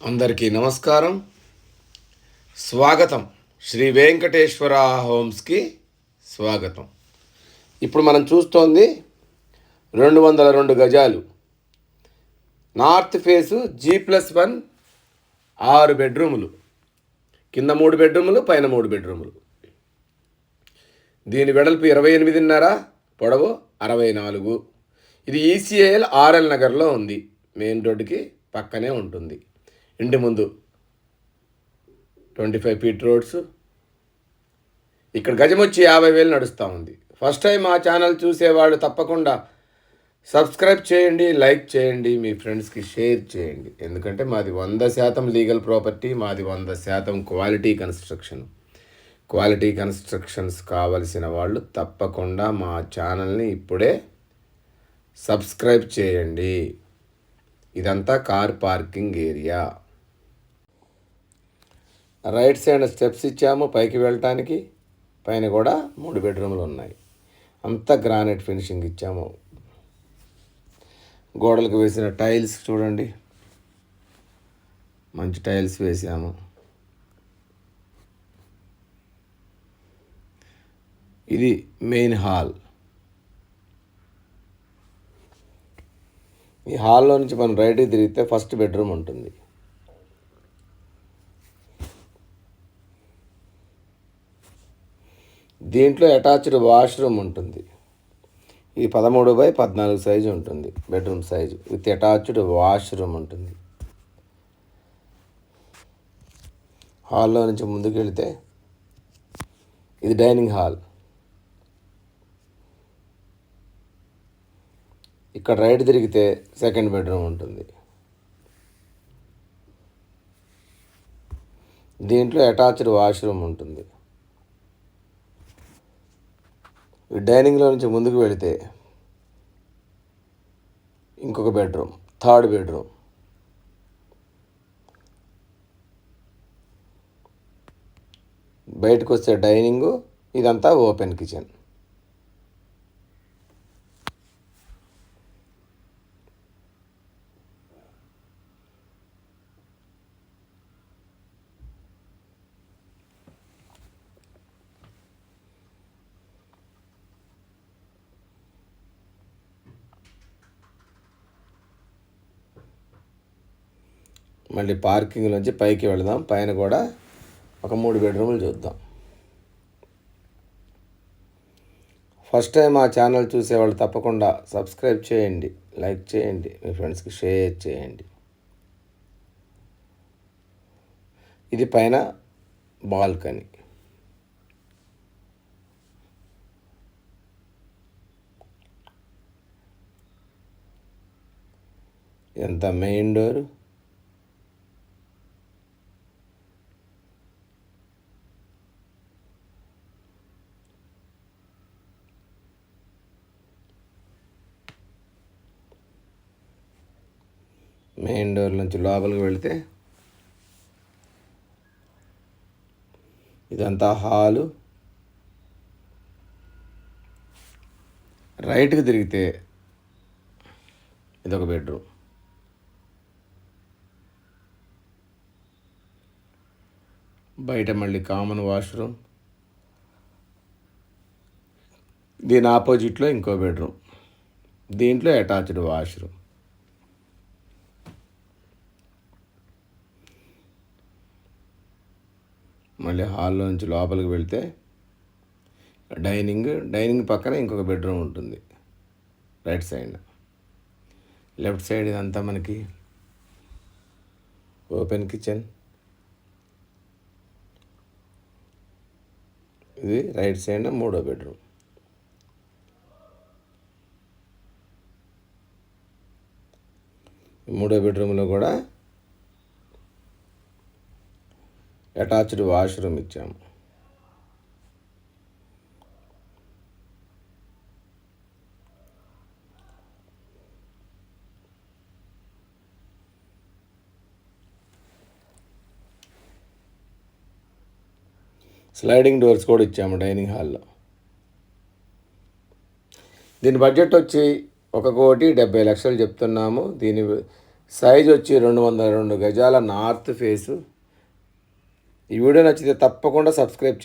అందరికీ నమస్కారం, స్వాగతం. శ్రీ వెంకటేశ్వర హోమ్స్కి స్వాగతం. ఇప్పుడు మనం చూస్తోంది 202 గజాలు నార్త్ ఫేసు G+1 6 బెడ్రూములు, కింద 3 బెడ్రూములు, పైన 3 బెడ్రూములు. దీని వెడల్పు 28.5, పొడవు 64. ఇది ECIL RL నగర్లో ఉంది. మెయిన్ రోడ్డుకి పక్కనే ఉంటుంది. ఇంటి ముందు 25 ఫీట్ రోడ్స్. ఇక్కడ గజం వచ్చి 50,000 నడుస్తూ ఉంది. ఫస్ట్ టైం మా ఛానల్ చూసేవాళ్ళు తప్పకుండా సబ్స్క్రైబ్ చేయండి, లైక్ చేయండి, మీ ఫ్రెండ్స్కి షేర్ చేయండి. ఎందుకంటే మాది 100% లీగల్ ప్రాపర్టీ, మాది 100% క్వాలిటీ కన్స్ట్రక్షన్. క్వాలిటీ కన్స్ట్రక్షన్స్ కావలసిన వాళ్ళు తప్పకుండా మా ఛానల్ని ఇప్పుడే సబ్స్క్రైబ్ చేయండి. ఇదంతా car parking area. Right side steps ఇచ్చాము పైకి వెళ్ళటానికి. పైన కూడా 3 బెడ్రూములు ఉన్నాయి. అంతా గ్రానైట్ ఫినిషింగ్ ఇచ్చాము. గోడలకు వేసిన టైల్స్ చూడండి, మంచి టైల్స్ వేసాము. ఇది మెయిన్ హాల్. ఈ హాల్లో నుంచి మనం రైట్కి తిరిగితే ఫస్ట్ బెడ్రూమ్ ఉంటుంది. దీంట్లో అటాచ్డ్ వాష్రూమ్ ఉంటుంది. ఇది 13x14 సైజు ఉంటుంది. Bedroom size with attached washroom ఉంటుంది. హాల్లో నుంచి ముందుకు వెళితే ఇది డైనింగ్ హాల్. ఇక్కడ రైట్ తిరిగితే సెకండ్ బెడ్రూమ్ ఉంటుంది. దీంట్లో అటాచ్డ్ వాష్రూమ్ ఉంటుంది. డైనింగ్లో నుంచి ముందుకు వెళితే ఇంకొక బెడ్రూమ్, థర్డ్ బెడ్రూమ్. బయటకు వస్తే డైనింగు, ఇదంతా ఓపెన్ కిచెన్. మళ్ళీ పార్కింగ్ నుంచి పైకి వెళదాం. పైన కూడా ఒక 3 బెడ్రూములు చూద్దాం. ఫస్ట్ టైం మా ఛానల్ చూసేవాళ్ళు తప్పకుండా సబ్స్క్రైబ్ చేయండి, లైక్ చేయండి, మీ ఫ్రెండ్స్కి షేర్ చేయండి. ఇది పైన బాల్కనీ. ఎంత మెయిన్ డోరు. మెయిన్ డోర్ నుంచి లోపలికి వెళితే ఇదంతా హాలు. రైట్కి తిరిగితే ఇదొక బెడ్రూమ్. బయట మళ్ళీ కామన్ వాష్రూమ్. దీని ఆపోజిట్లో ఇంకో బెడ్రూమ్. దీంట్లో అటాచ్డ్ వాష్రూమ్. మళ్ళీ హాల్లో నుంచి లోపలికి వెళ్తే డైనింగ్ పక్కన ఇంకొక బెడ్రూమ్ ఉంటుంది రైట్ సైడ్. లెఫ్ట్ సైడ్ ఇదంతా మనకి ఓపెన్ కిచెన్. ఇది రైట్ సైడ్ 3వ బెడ్రూమ్. మూడో బెడ్రూమ్లో కూడా అటాచ్డ్ వాష్రూమ్ ఇచ్చాము. స్లైడింగ్ డోర్స్ కూడా ఇచ్చాము డైనింగ్ హాల్లో. దీని బడ్జెట్ వచ్చి 1,70,00,000 చెప్తున్నాము. దీని సైజ్ వచ్చి 202 గజాల నార్త్ ఫేసు. ఈ వీడియో నచ్చితే తప్పకుండా సబ్స్క్రైబ్ చేయండి.